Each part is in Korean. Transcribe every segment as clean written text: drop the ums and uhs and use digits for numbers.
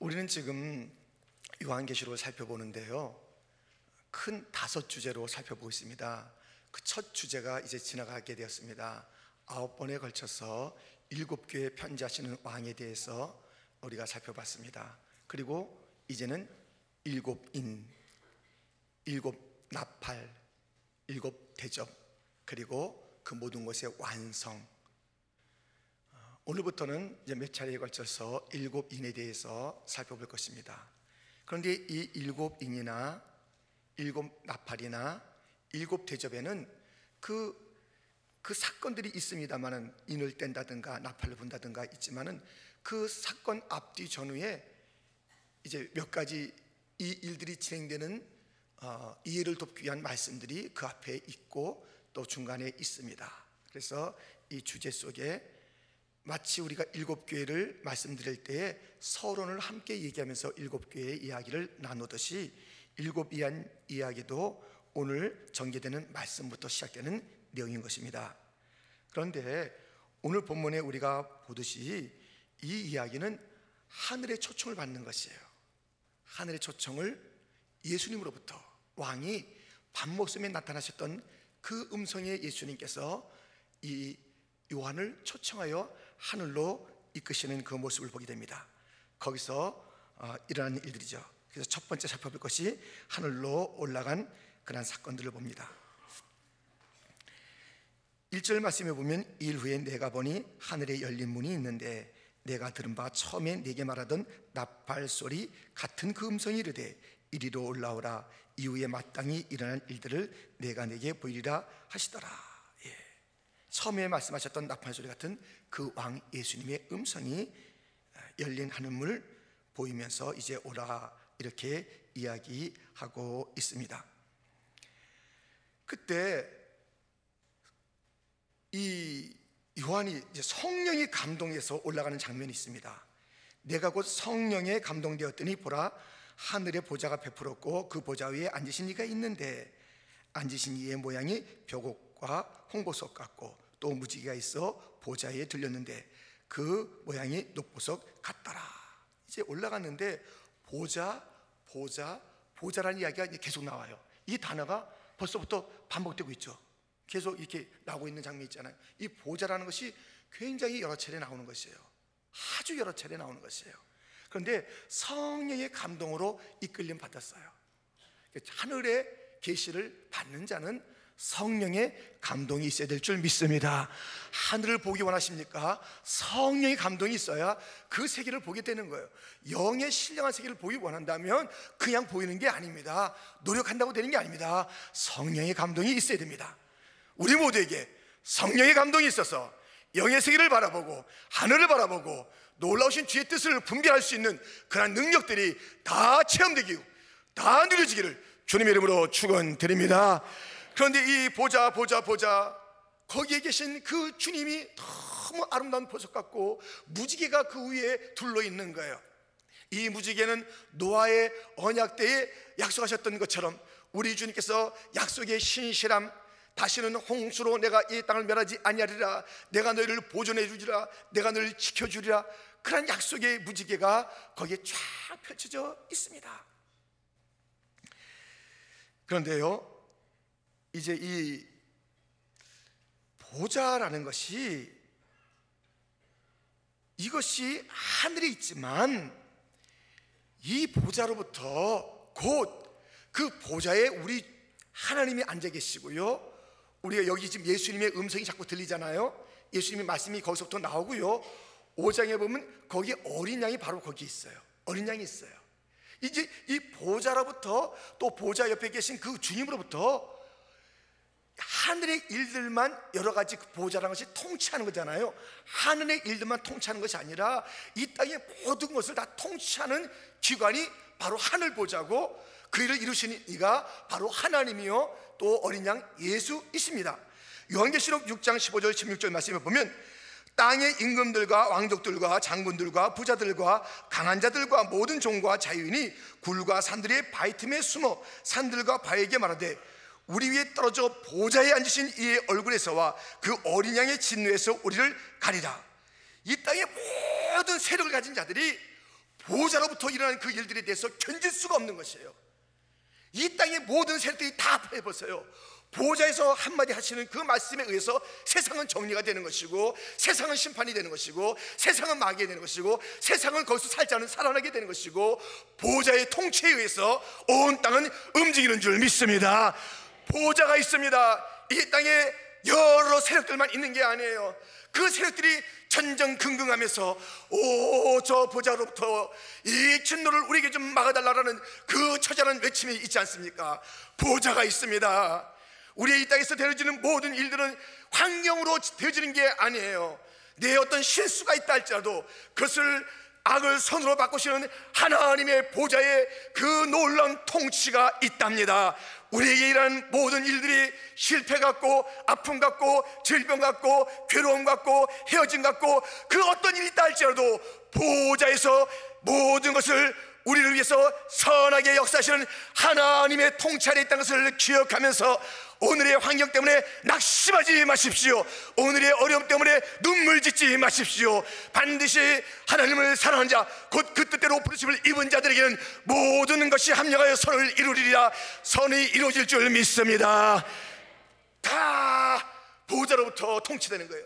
우리는 지금 요한계시록을 살펴보는데요, 큰 5주제로 살펴보고 있습니다. 그 첫 주제가 이제 지나가게 되었습니다. 9번에 걸쳐서 7교회 편지하시는 왕에 대해서 우리가 살펴봤습니다. 그리고 이제는 7인, 7나팔, 7대접, 그리고 그 모든 것의 완성. 오늘부터는 이제 몇 차례에 걸쳐서 7인에 대해서 살펴볼 것입니다. 그런데 이 7인이나 7나팔이나 7대접에는 그 사건들이 있습니다만은, 인을 뗀다든가 나팔을 분다든가 있지만은 그 사건 앞뒤 전후에 이제 몇 가지 이 일들이 진행되는 이해를 돕기 위한 말씀들이 그 앞에 있고 또 중간에 있습니다. 그래서 이 주제 속에 마치 우리가 7교회를 말씀드릴 때에 서론을 함께 얘기하면서 7교회의 이야기를 나누듯이 7이한 이야기도 오늘 전개되는 말씀부터 시작되는 내용인 것입니다. 그런데 오늘 본문에 우리가 보듯이 이 이야기는 하늘의 초청을 받는 것이에요. 하늘의 초청을 예수님으로부터, 왕이 밤목섬에 나타나셨던 그 음성의 예수님께서 이 요한을 초청하여 하늘로 이끄시는 그 모습을 보게 됩니다. 거기서 일어나는 일들이죠. 그래서 첫 번째 살펴볼 것이 하늘로 올라간 그런 사건들을 봅니다. 1절 말씀에 보면, 일 후에 내가 보니 하늘에 열린 문이 있는데 내가 들은 바 처음에 내게 말하던 나팔 소리 같은 그 음성이 이르되 이리로 올라오라. 이후에 마땅히 일어난 일들을 내가 내게 보이리라 하시더라. 처음에 말씀하셨던 나팔 소리 같은 그 왕 예수님의 음성이 열린 하늘문을 보이면서 이제 오라, 이렇게 이야기하고 있습니다. 그때 이 요한이 이제 성령이 감동해서 올라가는 장면이 있습니다. 내가 곧 성령에 감동되었더니 보라, 하늘의 보좌가 베풀었고 그 보좌 위에 앉으신 이가 있는데 앉으신 이의 모양이 벼곡과 홍보석 같고 또 무지개가 있어 보좌에 들렸는데 그 모양이 녹보석 같더라. 이제 올라갔는데 보좌라는 이야기가 이제 계속 나와요. 이 단어가 벌써부터 반복되고 있죠. 계속 이렇게 나오고 있는 장면이 있잖아요. 이 보좌라는 것이 굉장히 여러 차례 나오는 것이에요. 아주 여러 차례 나오는 것이에요. 그런데 성령의 감동으로 이끌림 받았어요. 하늘의 계시를 받는 자는 성령의 감동이 있어야 될 줄 믿습니다. 하늘을 보기 원하십니까? 성령의 감동이 있어야 그 세계를 보게 되는 거예요. 영의 신령한 세계를 보기 원한다면 그냥 보이는 게 아닙니다. 노력한다고 되는 게 아닙니다. 성령의 감동이 있어야 됩니다. 우리 모두에게 성령의 감동이 있어서 영의 세계를 바라보고 하늘을 바라보고 놀라우신 주의 뜻을 분별할 수 있는 그런 능력들이 다 체험되기고 다 누려지기를 주님의 이름으로 축원드립니다. 그런데 이 보좌 거기에 계신 그 주님이 너무 아름다운 보석 같고 무지개가 그 위에 둘러 있는 거예요. 이 무지개는 노아의 언약 때에 약속하셨던 것처럼 우리 주님께서 약속의 신실함, 다시는 홍수로 내가 이 땅을 멸하지 아니하리라, 내가 너희를 보존해 주리라, 내가 너희를 지켜주리라, 그런 약속의 무지개가 거기에 쫙 펼쳐져 있습니다. 그런데요, 이제 이 보좌라는 것이 이것이 하늘에 있지만 이 보좌로부터 곧 그 보좌에 우리 하나님이 앉아 계시고요, 우리가 여기 지금 예수님의 음성이 자꾸 들리잖아요. 예수님의 말씀이 거기서부터 나오고요, 5장에 보면 거기 어린 양이 바로 거기 있어요. 어린 양이 있어요. 이제 이 보좌로부터 또 보좌 옆에 계신 그 주님으로부터 하늘의 일들만 여러 가지 그 보좌라는 것이 통치하는 거잖아요. 하늘의 일들만 통치하는 것이 아니라 이 땅의 모든 것을 다 통치하는 기관이 바로 하늘 보좌고, 그 일을 이루시는 이가 바로 하나님이요 또 어린 양 예수이십니다. 요한계시록 6장 15절 16절 말씀에 보면 땅의 임금들과 왕족들과 장군들과 부자들과 강한 자들과 모든 종과 자유인이 굴과 산들의 바위 틈에 숨어 산들과 바위에게 말하되 우리 위에 떨어져 보좌에 앉으신 이의 얼굴에서와 그 어린 양의 진노에서 우리를 가리라. 이 땅의 모든 세력을 가진 자들이 보좌로부터 일어나는 그 일들에 대해서 견딜 수가 없는 것이에요. 이 땅의 모든 세력들이 다 해보세요. 보좌에서 한마디 하시는 그 말씀에 의해서 세상은 정리가 되는 것이고, 세상은 심판이 되는 것이고, 세상은 마귀가 되는 것이고, 세상은 거기서 살지 않은 살아나게 되는 것이고, 보좌의 통치에 의해서 온 땅은 움직이는 줄 믿습니다. 보좌가 있습니다. 이 땅에 여러 세력들만 있는 게 아니에요. 그 세력들이 전전긍긍하면서 저 보좌로부터 이 진노를 우리에게 좀 막아달라는 그 처절한 외침이 있지 않습니까? 보좌가 있습니다. 우리의 이 땅에서 되어지는 모든 일들은 환경으로 되어지는 게 아니에요. 내 어떤 실수가 있다 할지라도 그것을 악을 손으로 바꾸시는 하나님의 보좌에 그 놀라운 통치가 있답니다. 우리에게 일하는 모든 일들이 실패 같고, 아픔 같고, 질병 같고, 괴로움 같고, 헤어짐 같고, 그 어떤 일이 있다 할지라도 보좌에서 모든 것을 우리를 위해서 선하게 역사하시는 하나님의 통치 아래 있다는 것을 기억하면서 오늘의 환경 때문에 낙심하지 마십시오. 오늘의 어려움 때문에 눈물 짓지 마십시오. 반드시 하나님을 사랑하는 자, 곧 그 뜻대로 부르심을 입은 자들에게는 모든 것이 합력하여 선을 이루리라. 선이 이루어질 줄 믿습니다. 다 보좌로부터 통치되는 거예요.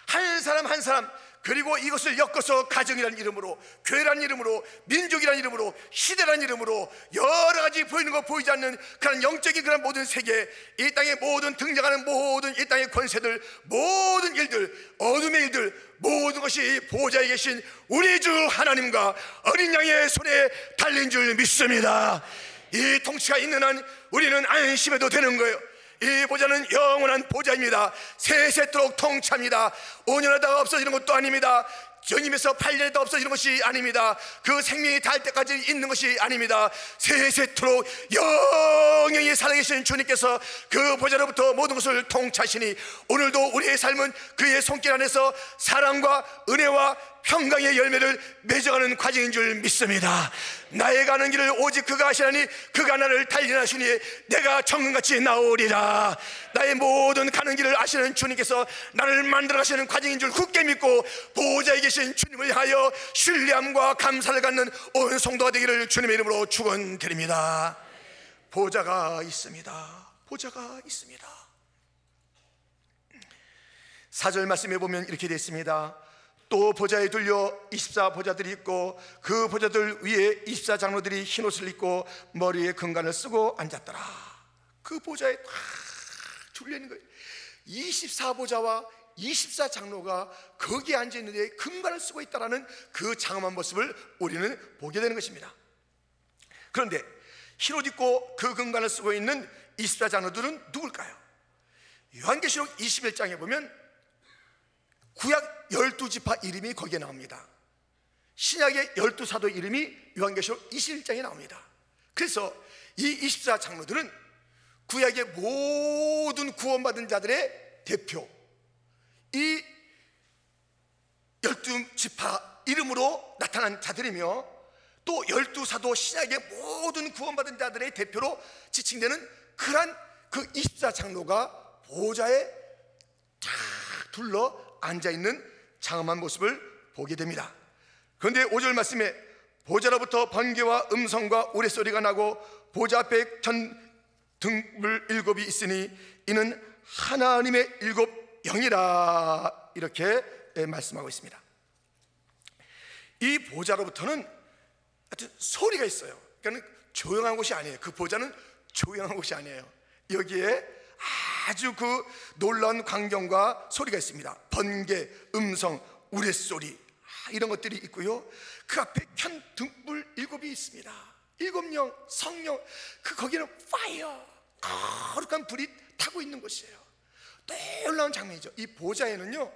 한 사람 한 사람, 그리고 이것을 엮어서 가정이라는 이름으로, 교회라는 이름으로, 민족이라는 이름으로, 시대라는 이름으로 여러 가지 보이는 거 보이지 않는 그런 영적인 그런 모든 세계, 이 땅의 모든 등장하는 모든 이 땅의 권세들, 모든 일들, 어둠의 일들, 모든 것이 보좌에 계신 우리 주 하나님과 어린 양의 손에 달린 줄 믿습니다. 이 통치가 있는 한 우리는 안심해도 되는 거예요. 이 보좌는 영원한 보좌입니다. 세세토록 통치합니다. 5년 하다가 없어지는 것도 아닙니다. 전임에서 8년에도 없어지는 것이 아닙니다. 그 생명이 닿을 때까지 있는 것이 아닙니다. 세세토록 영영히 살아계신 주님께서 그 보좌로부터 모든 것을 통치하시니 오늘도 우리의 삶은 그의 손길 안에서 사랑과 은혜와 평강의 열매를 맺어가는 과정인 줄 믿습니다. 나의 가는 길을 오직 그가 하시나니 그가 나를 단련하시니 내가 정금같이 나오리라. 나의 모든 가는 길을 아시는 주님께서 나를 만들어 가시는 과정인 줄 굳게 믿고 보좌에 계신 주님을 위하여 신뢰함과 감사를 갖는 온 성도가 되기를 주님의 이름으로 축원드립니다. 보좌가 있습니다. 보좌가 있습니다. 4절 말씀에 보면 이렇게 되어 있습니다. 또 보좌에 둘려 24보좌들이 있고 그 보좌들 위에 24장로들이 흰옷을 입고 머리에 금관을 쓰고 앉았더라. 그 보좌에 다 둘려있는 거예요. 24보좌와 24장로가 거기에 앉아있는데 금관을 쓰고 있다는 그 장엄한 모습을 우리는 보게 되는 것입니다. 그런데 흰옷 입고 그 금관을 쓰고 있는 24장로들은 누굴까요? 요한계시록 21장에 보면 구약 12지파 이름이 거기에 나옵니다. 신약의 12사도 이름이 요한계시록 21장에 나옵니다. 그래서 이 24장로들은 구약의 모든 구원받은 자들의 대표, 이 12지파 이름으로 나타난 자들이며 또 12사도 신약의 모든 구원받은 자들의 대표로 지칭되는 그러한 그 24장로가 보좌에 쫙 둘러 앉아있는 장엄한 모습을 보게 됩니다. 그런데 5절 말씀에 보좌로부터 번개와 음성과 우레소리가 나고 보좌 앞에 등불 7이 있으니 이는 하나님의 7 영이라, 이렇게 말씀하고 있습니다. 이 보좌로부터는 하여튼 소리가 있어요. 그러니까 조용한 곳이 아니에요. 그 보좌는 조용한 곳이 아니에요. 여기에 아주 그 놀라운 광경과 소리가 있습니다. 번개, 음성, 우레소리, 이런 것들이 있고요. 그 앞에 켠 등불 7이 있습니다. 7영, 성령, 거기는 파이어, 거룩한 불이 타고 있는 곳이에요. 놀라운 장면이죠. 이 보좌에는요,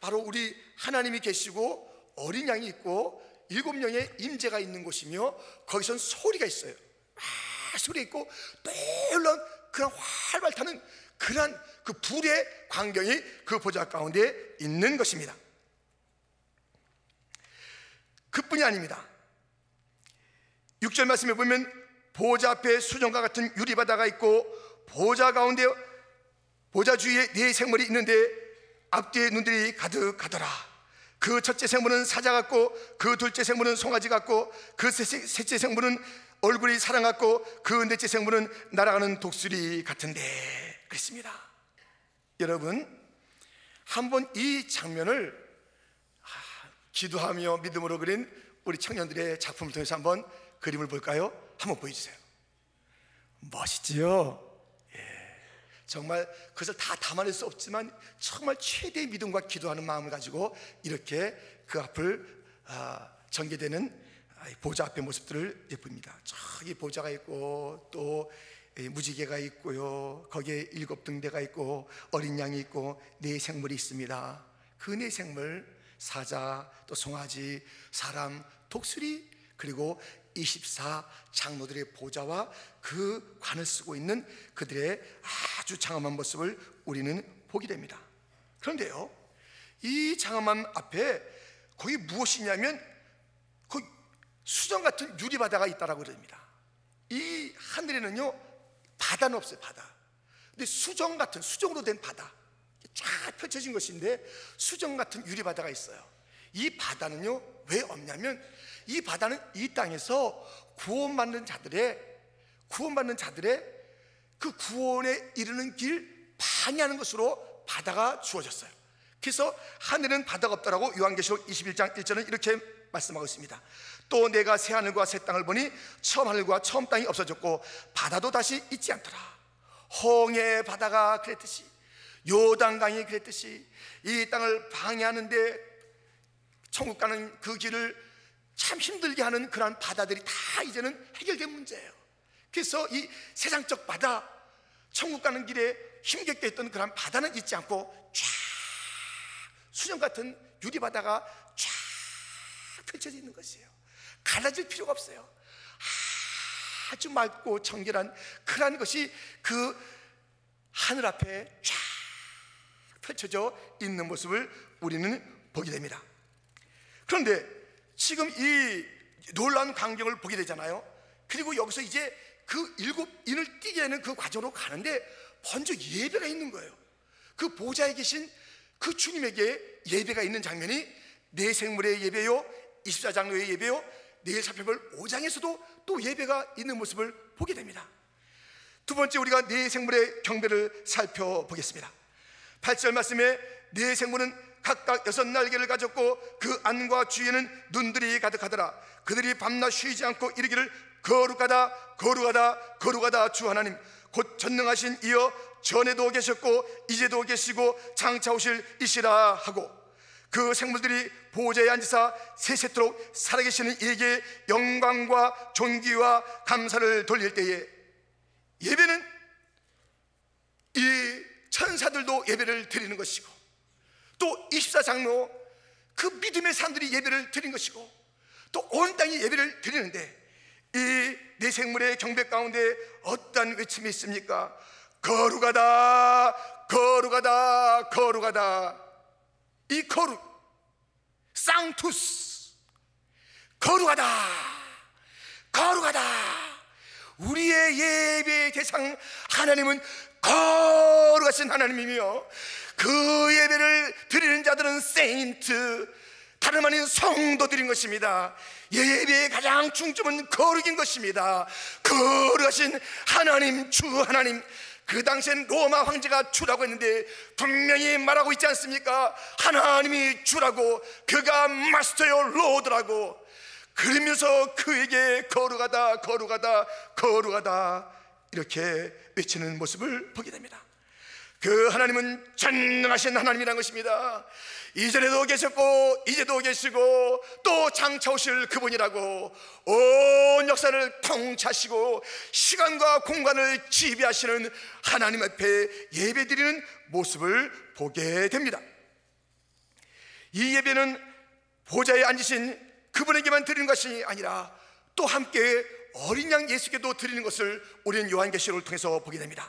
바로 우리 하나님이 계시고 어린 양이 있고 7명의 임재가 있는 곳이며 거기선 소리가 있어요. 소리가 있고 놀라운 그런 활발 타는 그런 그 불의 광경이 그 보좌 가운데 있는 것입니다. 그뿐이 아닙니다. 6절 말씀에 보면 보좌 앞에 수정과 같은 유리바다가 있고 보좌 가운데 보좌 주위에 네 생물이 있는데 앞뒤에 눈들이 가득하더라. 그 첫째 생물은 사자 같고 그 둘째 생물은 송아지 같고 그 셋째 생물은 얼굴이 사람 같고 그 넷째 생물은 날아가는 독수리 같은데 그랬습니다. 여러분, 한번 이 장면을 기도하며 믿음으로 그린 우리 청년들의 작품을 통해서 한번 그림을 볼까요? 한번 보여주세요. 멋있지요? 정말 그것을 다 담아낼 수 없지만 정말 최대의 믿음과 기도하는 마음을 가지고 이렇게 그 앞을 전개되는 보좌 앞의 모습들을 보입니다. 저기 보좌가 있고 또 무지개가 있고요, 거기에 7등대가 있고 어린 양이 있고 4생물이 있습니다. 그 4생물, 사자, 또 송아지, 사람, 독수리, 그리고 24 장로들의 보좌와 그 관을 쓰고 있는 그들의 아주 장엄한 모습을 우리는 보게 됩니다. 그런데요, 이 장엄한 앞에 거기 무엇이냐면 그 수정 같은 유리바다가 있다라고 그럽니다. 이 하늘에는요 바다는 없어요. 바다. 근데 수정 같은, 수정으로 된 바다, 쫙 펼쳐진 것인데 수정 같은 유리바다가 있어요. 이 바다는요 왜 없냐면 이 바다는 이 땅에서 구원받는 자들의 그 구원에 이르는 길 방해하는 것으로 바다가 주어졌어요. 그래서 하늘은 바다가 없다라고 요한계시록 21장 1절은 이렇게 말씀하고 있습니다. 또 내가 새 하늘과 새 땅을 보니 처음 하늘과 처음 땅이 없어졌고 바다도 다시 있지 않더라. 홍해 바다가 그랬듯이, 요단강이 그랬듯이 이 땅을 방해하는데 천국 가는 그 길을 참 힘들게 하는 그러한 바다들이 다 이제는 해결된 문제예요. 그래서 이 세상적 바다, 천국 가는 길에 힘겹게 했던 그러한 바다는 있지 않고 쫙 수정 같은 유리바다가 쫙 펼쳐져 있는 것이에요. 갈라질 필요가 없어요. 아주 맑고 청결한 그러한 것이 그 하늘 앞에 쫙 펼쳐져 있는 모습을 우리는 보게 됩니다. 그런데 지금 이 놀라운 광경을 보게 되잖아요. 그리고 여기서 이제 그 7인을 띄게 하는 그 과정으로 가는데 먼저 예배가 있는 거예요. 그 보좌에 계신 그 주님에게 예배가 있는 장면이 4생물의 예배요, 24장로의 예배요, 내일 살펴볼 5장에서도 또 예배가 있는 모습을 보게 됩니다. 두 번째, 우리가 4생물의 경배를 살펴보겠습니다. 8절 말씀에 4생물은 각각 6날개를 가졌고 그 안과 주위에는 눈들이 가득하더라. 그들이 밤낮 쉬지 않고 이르기를 거룩하다 거룩하다 거룩하다 주 하나님 곧 전능하신 이여, 전에도 계셨고 이제도 계시고 장차 오실 이시라 하고, 그 생물들이 보좌에 앉으사 세세토록 살아계시는 이에게 영광과 존귀와 감사를 돌릴 때에, 예배는 이 천사들도 예배를 드리는 것이고 또 24장로 그 믿음의 사람들이 예배를 드린 것이고 또 온 땅이 예배를 드리는데, 이 4생물의 경배 가운데 어떤 외침이 있습니까? 거룩하다 거룩하다 거룩하다. 이 거룩, 상투스, 거룩하다 거룩하다. 우리의 예배의 대상 하나님은 거룩하신 하나님이며 그 예배를 드리는 자들은 세인트, 다름 아닌 성도들인 것입니다. 예배의 가장 중점은 거룩인 것입니다. 거룩하신 하나님, 주 하나님. 그 당시엔 로마 황제가 주라고 했는데 분명히 말하고 있지 않습니까? 하나님이 주라고, 그가 마스터요 로드라고. 그러면서 그에게 거룩하다 거룩하다 거룩하다 이렇게 외치는 모습을 보게 됩니다. 그 하나님은 전능하신 하나님이라는 것입니다. 이전에도 계셨고 이제도 계시고 또 장차 오실 그분이라고, 온 역사를 통치하시고 시간과 공간을 지배하시는 하나님 앞에 예배드리는 모습을 보게 됩니다. 이 예배는 보좌에 앉으신 그분에게만 드리는 것이 아니라 또 함께 어린 양 예수께도 드리는 것을 우리는 요한계시록을 통해서 보게 됩니다.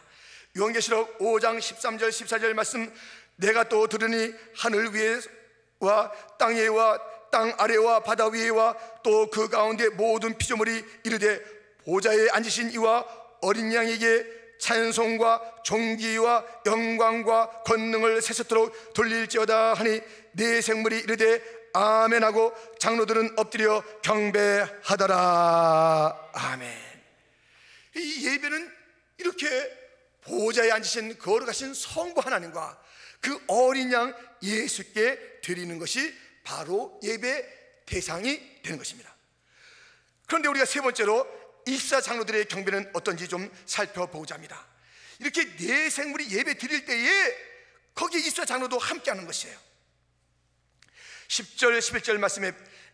요한계시록 5장 13절 14절 말씀, 내가 또 들으니 하늘 위에와 땅 위에와 땅 아래와 바다 위에와 또 그 가운데 모든 피조물이 이르되 보좌에 앉으신 이와 어린 양에게 찬송과 존귀와 영광과 권능을 세세토록 돌릴지어다 하니 네 생물이 이르되 아멘하고 장로들은 엎드려 경배하더라. 아멘. 이 예배는 이렇게 보좌에 앉으신 거룩하신 성부 하나님과 그 어린 양 예수께 드리는 것이 바로 예배 대상이 되는 것입니다. 그런데 우리가 세 번째로 24 장로들의 경배는 어떤지 좀 살펴보고자 합니다. 이렇게 네 생물이 예배 드릴 때에 거기에 24 장로도 함께 하는 것이에요. 10절 11절 말씀에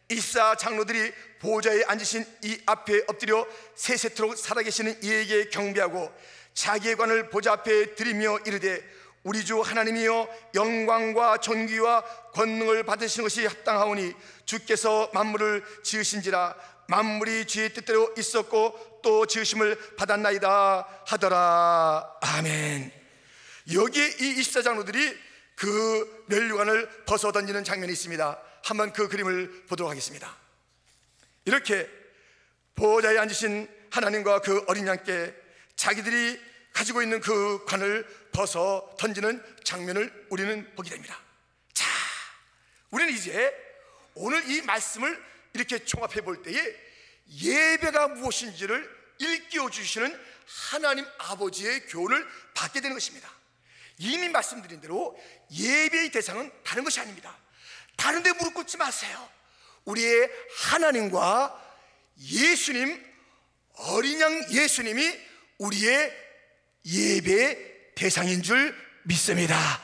24 장로들이 보좌에 앉으신 이 앞에 엎드려 세세토록 살아계시는 이에게 경배하고 자기의 관을 보좌 앞에 드리며 이르되 우리 주 하나님이여 영광과 존귀와 권능을 받으시는 것이 합당하오니 주께서 만물을 지으신지라 만물이 주의 뜻대로 있었고 또 지으심을 받았나이다 하더라. 아멘. 여기에 이 24 장로들이 그 면류관을 벗어 던지는 장면이 있습니다. 한번 그 그림을 보도록 하겠습니다. 이렇게 보좌에 앉으신 하나님과 그 어린 양께 자기들이 가지고 있는 그 관을 벗어 던지는 장면을 우리는 보게 됩니다. 자, 우리는 이제 오늘 이 말씀을 이렇게 종합해 볼 때에 예배가 무엇인지를 일깨워 주시는 하나님 아버지의 교훈을 받게 되는 것입니다. 이미 말씀드린 대로 예배의 대상은 다른 것이 아닙니다. 다른 데 무릎 꿇지 마세요. 우리의 하나님과 예수님, 어린 양 예수님이 우리의 예배의 대상인 줄 믿습니다.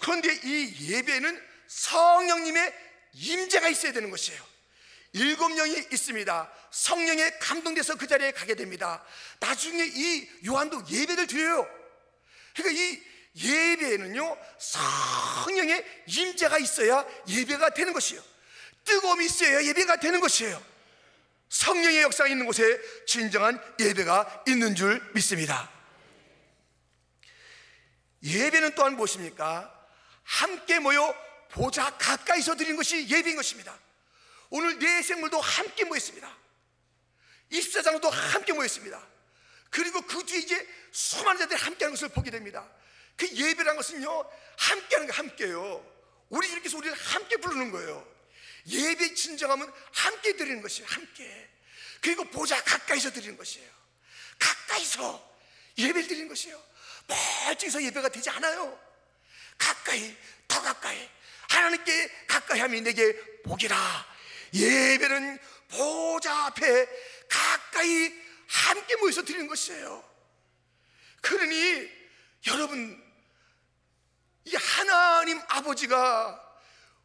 그런데 이 예배는 성령님의 임재가 있어야 되는 것이에요. 7명이 있습니다. 성령에 감동돼서 그 자리에 가게 됩니다. 나중에 이 요한도 예배를 드려요. 그러니까 이 예배에는요 성령의 임재가 있어야 예배가 되는 것이에요. 뜨거움이 있어야 예배가 되는 것이에요. 성령의 역사가 있는 곳에 진정한 예배가 있는 줄 믿습니다. 예배는 또한 무엇입니까? 함께 모여 보좌 가까이서 드리는 것이 예배인 것입니다. 오늘 네 생물도 함께 모였습니다. 24 장로도 함께 모였습니다. 그리고 그 뒤에 이제 수많은 자들이 함께하는 것을 보게 됩니다. 그 예배라는 것은요 함께하는 거 함께요. 우리 이렇게 해서 우리를 함께 부르는 거예요. 예배의 진정함은 함께 드리는 것이에요. 함께. 그리고 보좌 가까이서 드리는 것이에요. 가까이서 예배를 드리는 것이에요. 멀찍이서 예배가 되지 않아요. 가까이, 더 가까이, 하나님께 가까이 함이 내게 복이라. 예배는 보좌 앞에 가까이 함께 모여서 드리는 것이에요. 그러니 여러분, 이 하나님 아버지가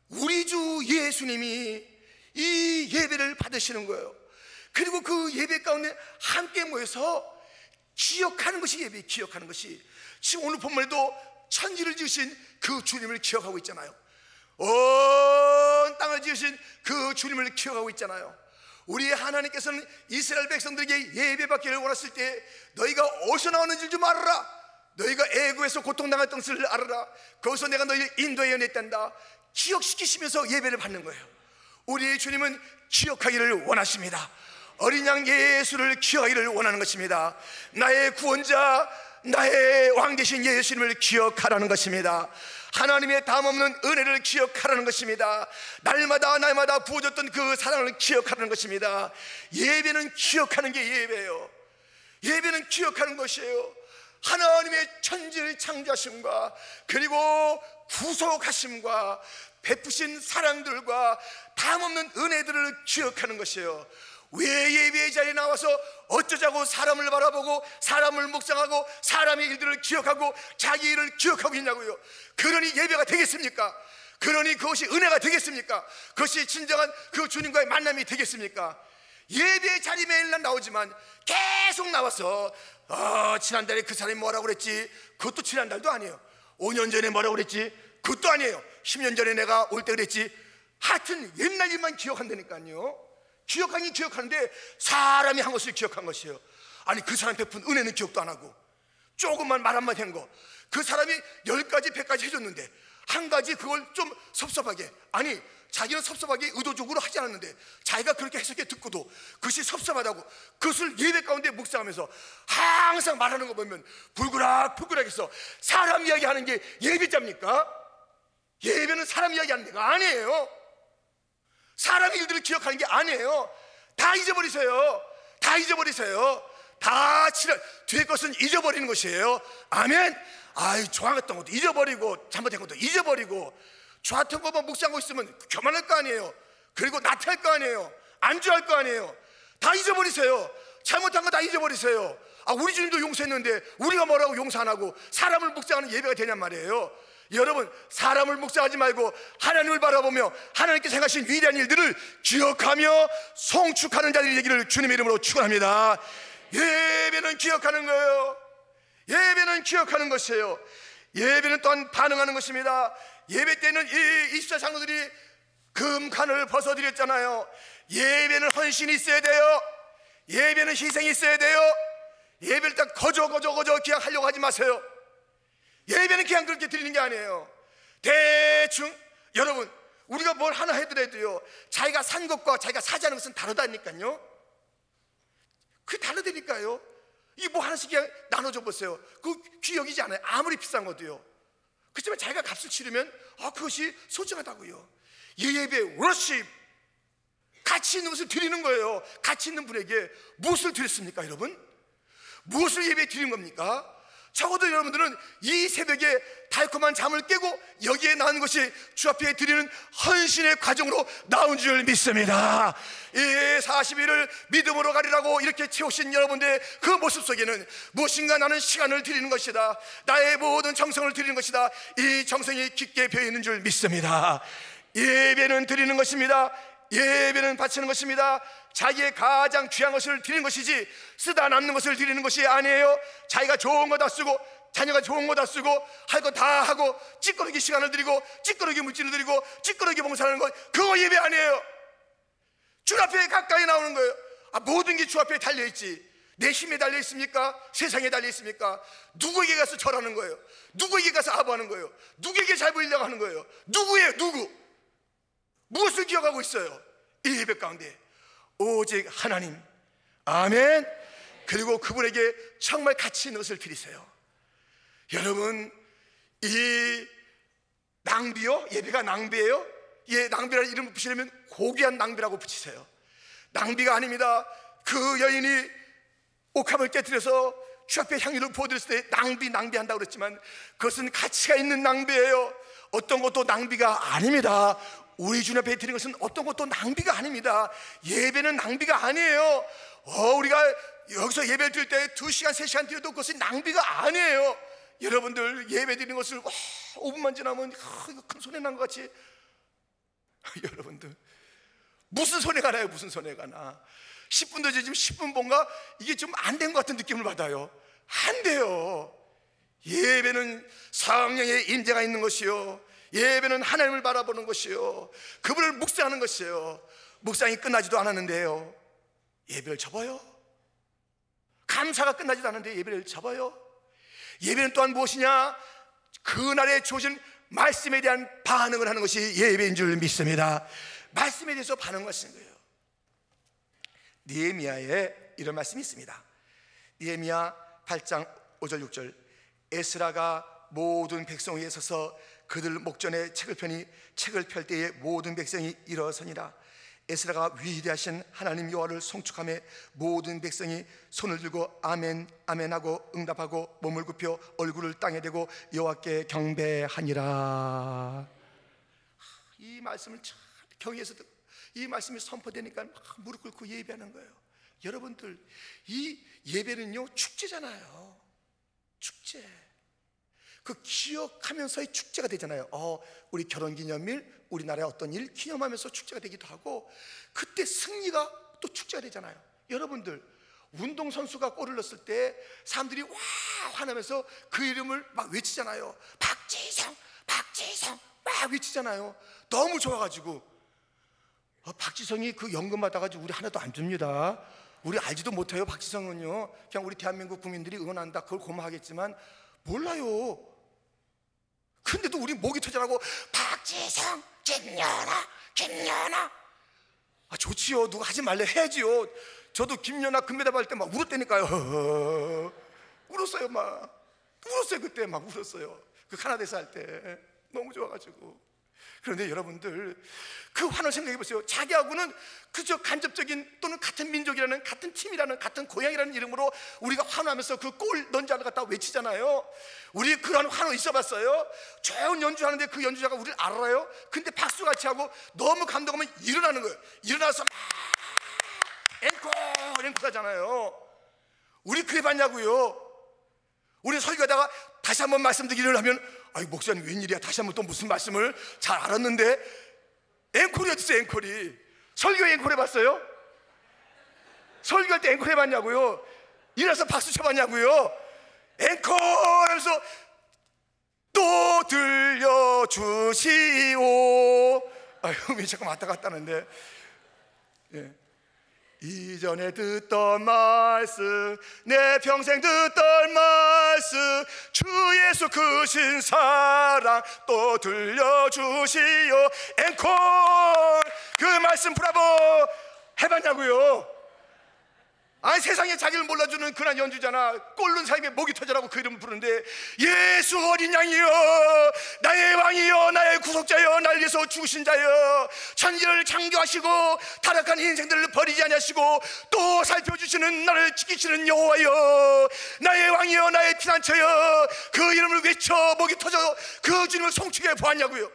우리 주 예수님이 이 예배를 받으시는 거예요. 그리고 그 예배 가운데 함께 모여서 기억하는 것이 예배, 기억하는 것이. 지금 오늘 본문에도 천지를 지으신 그 주님을 기억하고 있잖아요. 온 땅을 지으신 그 주님을 기억하고 있잖아요. 우리 하나님께서는 이스라엘 백성들에게 예배받기를 원했을 때 너희가 어디서 나오는지 좀 알아라. 너희가 애굽에서 고통당했던 것을 알아라. 거기서 내가 너희를 인도해 냈단다. 기억시키시면서 예배를 받는 거예요. 우리 주님은 기억하기를 원하십니다. 어린 양 예수를 기억하기를 원하는 것입니다. 나의 구원자, 나의 왕 되신 예수님을 기억하라는 것입니다. 하나님의 담없는 은혜를 기억하라는 것입니다. 날마다 부어줬던 그 사랑을 기억하라는 것입니다. 예배는 기억하는 게 예배예요. 예배는 기억하는 것이에요. 하나님의 천지를 창조하심과 그리고 구속하심과 베푸신 사랑들과 담없는 은혜들을 기억하는 것이에요. 왜 예배의 자리에 나와서 어쩌자고 사람을 바라보고 사람을 묵상하고 사람의 일들을 기억하고 자기 일을 기억하고 있냐고요. 그러니 예배가 되겠습니까? 그러니 그것이 은혜가 되겠습니까? 그것이 진정한 그 주님과의 만남이 되겠습니까? 예배의 자리 매일날 나오지만 계속 나와서 지난달에 그 사람이 뭐라고 그랬지? 그것도 지난달도 아니에요. 5년 전에 뭐라고 그랬지? 그것도 아니에요. 10년 전에 내가 올 때 그랬지? 하여튼 옛날 일만 기억한다니까요. 기억하긴 기억하는데 사람이 한 것을 기억한 것이에요. 아니 그 사람 베푼 은혜는 기억도 안 하고 조금만 말 한마디 한 거 그 사람이 10가지 100가지 해줬는데 한 가지 그걸 좀 섭섭하게 아니 자기는 섭섭하게 의도적으로 하지 않았는데 자기가 그렇게 해석해 듣고도 그것이 섭섭하다고 그것을 예배 가운데 묵상하면서 항상 말하는 거 보면 불그락불그락해서 사람 이야기하는 게 예배자입니까? 예배는 사람 이야기하는 데가 아니에요. 사람 일들을 기억하는 게 아니에요. 다 잊어버리세요. 다 잊어버리세요. 다 뒤에 것은 잊어버리는 것이에요. 아멘. 좋아했던 것도 잊어버리고 잘못한 것도 잊어버리고 좋았던 것만 묵상하고 있으면 교만할 거 아니에요. 그리고 나태할 거 아니에요. 안주할 거 아니에요. 다 잊어버리세요. 잘못한 거 다 잊어버리세요. 우리 주님도 용서했는데 우리가 뭐라고 용서 안 하고 사람을 묵상하는 예배가 되냔 말이에요. 여러분, 사람을 묵상하지 말고 하나님을 바라보며 하나님께 생각하신 위대한 일들을 기억하며 송축하는 자들이 되기를 주님의 이름으로 축원합니다. 예배는 기억하는 거예요. 예배는 기억하는 것이에요. 예배는 또한 반응하는 것입니다. 예배 때는 이 24 장로들이 금칸을 벗어드렸잖아요. 예배는 헌신이 있어야 돼요. 예배는 희생이 있어야 돼요. 예배를 딱 거저 그냥 하려고 하지 마세요. 예배는 그냥 그렇게 드리는 게 아니에요. 대충 여러분, 우리가 뭘 하나 해드려도요, 자기가 산 것과 자기가 사지 않은 것은 다르다니까요. 그게 다르다니까요. 이 뭐 하나씩 그냥 나눠줘 보세요. 그 귀여기지 않아요. 아무리 비싼 것도요. 그렇지만 자기가 값을 치르면 그것이 소중하다고요. 예배, 워십, 가치 있는 것을 드리는 거예요. 가치 있는 분에게 무엇을 드렸습니까, 여러분? 무엇을 예배에 드린 겁니까? 적어도 여러분들은 이 새벽에 달콤한 잠을 깨고 여기에 나온 것이 주 앞에 드리는 헌신의 과정으로 나온 줄 믿습니다. 이 40일을 믿음으로 가리라고 이렇게 채우신 여러분들의 그 모습 속에는 무엇인가 나는 시간을 드리는 것이다, 나의 모든 정성을 드리는 것이다, 이 정성이 깊게 배어있는 줄 믿습니다. 예배는 드리는 것입니다. 예배는 바치는 것입니다. 자기의 가장 귀한 것을 드리는 것이지 쓰다 남는 것을 드리는 것이 아니에요. 자기가 좋은 거 다 쓰고 자녀가 좋은 거 다 쓰고 할 거 다 하고 찌꺼르기 시간을 드리고 찌꺼르기 물질을 드리고 찌꺼르기 봉사하는 것, 그거 예배 아니에요. 주 앞에 가까이 나오는 거예요. 모든 게 주 앞에 달려있지. 내 힘에 달려있습니까? 세상에 달려있습니까? 누구에게 가서 절하는 거예요? 누구에게 가서 아부하는 거예요? 누구에게 잘 보이려고 하는 거예요? 누구예요? 누구? 무엇을 기억하고 있어요? 이 예배 가운데 오직 하나님, 아멘. 그리고 그분에게 정말 가치 있는 것을 드리세요. 여러분, 이 낭비요? 예배가 낭비예요? 낭비라는 이름을 붙이려면 고귀한 낭비라고 붙이세요. 낭비가 아닙니다. 그 여인이 옥합을 깨뜨려서 주 앞에 향유를 부어드렸을 때 낭비한다고 그랬지만 그것은 가치가 있는 낭비예요. 어떤 것도 낭비가 아닙니다. 우리 주님 앞에 드리는 것은 어떤 것도 낭비가 아닙니다. 예배는 낭비가 아니에요. 우리가 여기서 예배 드릴 때 2시간, 3시간 드려도 그것이 낭비가 아니에요. 여러분들 예배 드리는 것을 5분만 지나면 이거 큰 손해 난 것 같이 여러분들 무슨 손해가 나요? 무슨 손해가 나? 10분도 지금 10분 뭔가 이게 좀 안 된 것 같은 느낌을 받아요. 안 돼요. 예배는 성령의 임재가 있는 것이요, 예배는 하나님을 바라보는 것이요, 그분을 묵상하는 것이요. 묵상이 끝나지도 않았는데요, 예배를 접어요. 감사가 끝나지도 않았는데 예배를 접어요. 예배는 또한 무엇이냐? 그날에 주어진 말씀에 대한 반응을 하는 것이 예배인 줄 믿습니다. 말씀에 대해서 반응하시는 거예요. 느헤미야에 이런 말씀이 있습니다. 느헤미야 8장 5절 6절. 에스라가 모든 백성 위에 서서 그들 목전에 책을 펴니 책을 펼 때에 모든 백성이 일어서니라. 에스라가 위대하신 하나님 여호와를 송축하며 모든 백성이 손을 들고 아멘 아멘 하고 응답하고 몸을 굽혀 얼굴을 땅에 대고 여호와께 경배하니라. 이 말씀을 참 경외해서 이 말씀이 선포되니까 막 무릎 꿇고 예배하는 거예요. 여러분들, 이 예배는요 축제잖아요. 축제. 그 기억하면서의 축제가 되잖아요. 우리 결혼기념일, 우리나라의 어떤 일 기념하면서 축제가 되기도 하고, 그때 승리가 또 축제가 되잖아요. 여러분들, 운동선수가 골을 넣었을 때 사람들이 와 화나면서 그 이름을 막 외치잖아요. 박지성, 박지성 막 외치잖아요. 너무 좋아가지고. 박지성이 그 연금 받아가지고 우리 하나도 안 줍니다. 우리 알지도 못해요. 박지성은요 그냥 우리 대한민국 국민들이 응원한다, 그걸 고마하겠지만 몰라요. 근데도 우리 목이 터져라고 박지성, 김연아, 김연아. 좋지요. 누가 하지 말래 해야지요. 저도 김연아 금메달 받을 때 막 울었다니까요. 울었어요. 막 울었어요. 그때 막 울었어요. 그 카나다에서 할 때 너무 좋아가지고. 그런데 여러분들 그 환호를 생각해 보세요. 자기하고는 그저 간접적인 또는 같은 민족이라는, 같은 팀이라는, 같은 고향이라는 이름으로 우리가 환호하면서 그 골 넣은 자를 갖다 외치잖아요. 우리 그런 환호 있어 봤어요? 좋은 연주하는데 그 연주자가 우리를 알아요? 근데 박수같이 하고 너무 감동하면 일어나는 거예요. 일어나서 막 앵콜 하잖아요. 우리 그래 봤냐고요. 우리 설교하다가 다시 한번 말씀드리기를 하면, 아이 목사님 웬일이야, 다시 한번 또 무슨 말씀을 잘 알았는데. 앵콜이 어딨어요? 앵콜이. 설교 앵콜 해봤어요? 설교할 때 앵콜 해봤냐고요? 일어나서 박수 쳐봤냐고요? 앵콜 하면서 또 들려주시오. 음이 잠깐 왔다 갔다 하는데, 예. 이전에 듣던 말씀, 내 평생 듣던 말씀, 주 예수 크신 사랑 또 들려주시오. 앵콜. 그 말씀 브라보 해봤냐고요? 아니 세상에 자기를 몰라주는 그런 연주잖아. 꼴른 사람의 목이 터져라고 그 이름을 부르는데, 예수 어린 양이여, 나의 왕이여, 나의 구속자여, 날 위해서 죽으신 자여, 천지를 창조하시고 타락한 인생들을 버리지 아니하시고 또 살펴주시는, 나를 지키시는 여호와여, 나의 왕이여, 나의 피난처여, 그 이름을 외쳐 목이 터져 그 주님을 송축해 보았냐고요.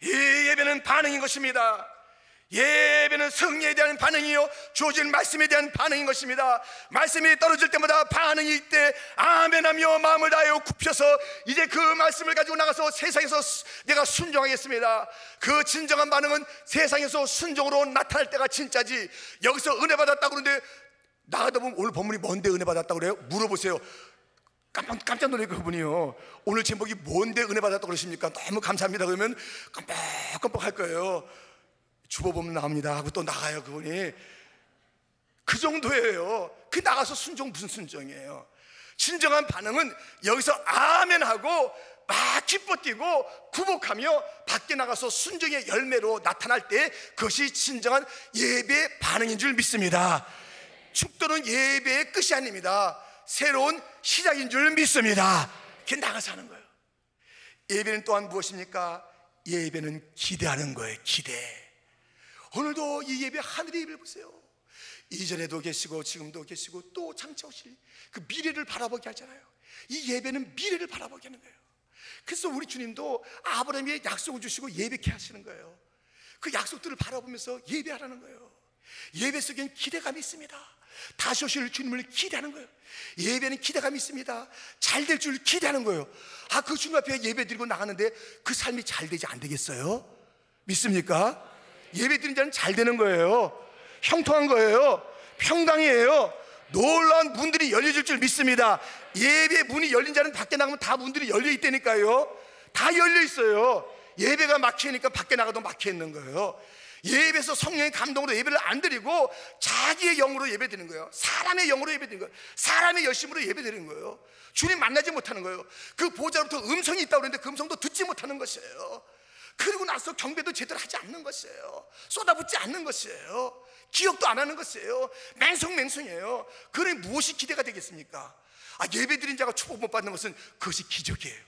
이 예배는 반응인 것입니다. 예배는 성령에 대한 반응이요, 주어진 말씀에 대한 반응인 것입니다. 말씀이 떨어질 때마다 반응이 있대 아멘하며 마음을 다하여 굽혀서 이제 그 말씀을 가지고 나가서 세상에서 내가 순종하겠습니다. 그 진정한 반응은 세상에서 순종으로 나타날 때가 진짜지. 여기서 은혜 받았다고 그러는데 나가다 보면 오늘 본문이 뭔데 은혜 받았다고 그래요? 물어보세요. 깜짝 놀랄 그분이요. 오늘 제목이 뭔데 은혜 받았다고 그러십니까? 너무 감사합니다 그러면 깜빡깜빡 할 거예요. 주보보면 나옵니다 하고 또 나가요. 그분이 그 정도예요. 그 나가서 순종 무슨 순종이에요? 진정한 반응은 여기서 아멘하고 막 기뻐 뛰고 굴복하며 밖에 나가서 순종의 열매로 나타날 때 그것이 진정한 예배의 반응인 줄 믿습니다. 축도는 예배의 끝이 아닙니다. 새로운 시작인 줄 믿습니다. 이렇게 나가서 하는 거예요. 예배는 또한 무엇입니까? 예배는 기대하는 거예요. 기대. 오늘도 이 예배 하늘의 예배를 보세요. 이전에도 계시고 지금도 계시고 또 장차 오실 그 미래를 바라보게 하잖아요. 이 예배는 미래를 바라보게 하는 거예요. 그래서 우리 주님도 아브라함의 약속을 주시고 예배케 하시는 거예요. 그 약속들을 바라보면서 예배하라는 거예요. 예배 속엔 기대감이 있습니다. 다시 오실 주님을 기대하는 거예요. 예배는 기대감이 있습니다. 잘 될 줄 기대하는 거예요. 그 주님 앞에 예배 드리고 나가는데 그 삶이 잘 되지 안 되겠어요? 믿습니까? 예배 드린 자는 잘 되는 거예요. 형통한 거예요. 평강이에요. 놀라운 문들이 열려질 줄 믿습니다. 예배 문이 열린 자는 밖에 나가면 다 문들이 열려 있다니까요. 다 열려 있어요. 예배가 막히니까 밖에 나가도 막혀 있는 거예요. 예배에서 성령의 감동으로 예배를 안 드리고 자기의 영으로 예배 드리는 거예요. 사람의 영으로 예배 드리는 거예요. 사람의 열심으로 예배 드리는 거예요. 주님 만나지 못하는 거예요. 그 보좌로부터 음성이 있다고 그랬는데 그 음성도 듣지 못하는 것이에요. 그리고 나서 경배도 제대로 하지 않는 것이에요. 쏟아붓지 않는 것이에요. 기억도 안 하는 것이에요. 맹성맹성이에요. 그러니 무엇이 기대가 되겠습니까? 예배 드린 자가 축복 못 받는 것은 그것이 기적이에요.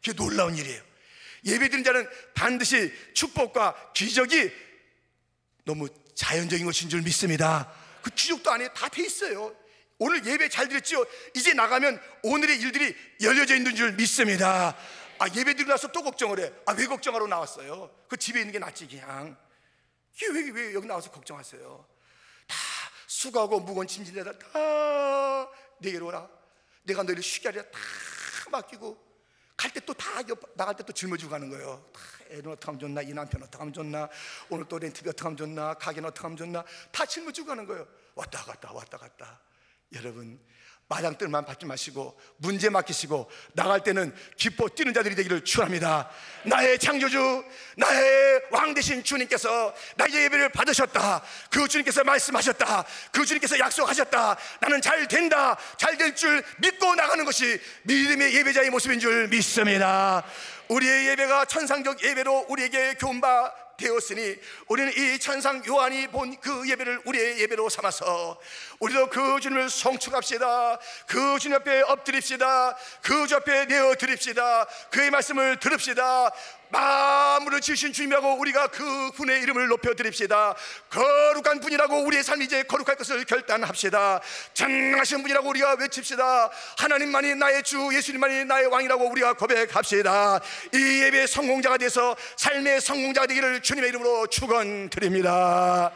그게 놀라운 일이에요. 예배 드린 자는 반드시 축복과 기적이 너무 자연적인 것인 줄 믿습니다. 그 기적도 안에 다 돼 있어요. 오늘 예배 잘 드렸죠? 이제 나가면 오늘의 일들이 열려져 있는 줄 믿습니다. 예배 드리고 나서 또 걱정을 해. 왜 걱정하러 나왔어요? 그 집에 있는 게 낫지 그냥. 왜 여기 나와서 걱정하세요? 다 수고하고 무거운 짐진들 다 내게로 오라. 내가 너희를 쉬게 하리라. 다 맡기고 갈 때 또 다 나갈 때 또 짊어지고 가는 거예요. 애는 어떻게 하면 좋나, 이 남편 어떻게 하면 좋나, 오늘 또 렌트비 어떻게 하면 좋나, 가게는 어떻게 하면 좋나, 다 짊어지고 가는 거예요. 왔다 갔다 왔다 갔다. 여러분, 마당뜰만 밟지 마시고 문제 맡기시고 나갈 때는 기뻐 뛰는 자들이 되기를 축원합니다. 나의 창조주, 나의 왕 되신 주님께서 나의 예배를 받으셨다. 그 주님께서 말씀하셨다. 그 주님께서 약속하셨다. 나는 잘 된다, 잘 될 줄 믿고 나가는 것이 믿음의 예배자의 모습인 줄 믿습니다. 우리의 예배가 천상적 예배로 우리에게 교훈바 되었으니 우리는 이 천상 요한이 본 그 예배를 우리의 예배로 삼아서 우리도 그 주님을 송축합시다. 그 주님 앞에 엎드립시다. 그 주 앞에 내어드립시다. 그의 말씀을 들읍시다. 만물을 지으신 주님이라고 우리가 그 분의 이름을 높여드립시다. 거룩한 분이라고 우리의 삶이 이제 거룩할 것을 결단합시다. 전능하신 분이라고 우리가 외칩시다. 하나님만이 나의 주, 예수님만이 나의 왕이라고 우리가 고백합시다. 이 예배의 성공자가 돼서 삶의 성공자가 되기를 주님의 이름으로 축원드립니다.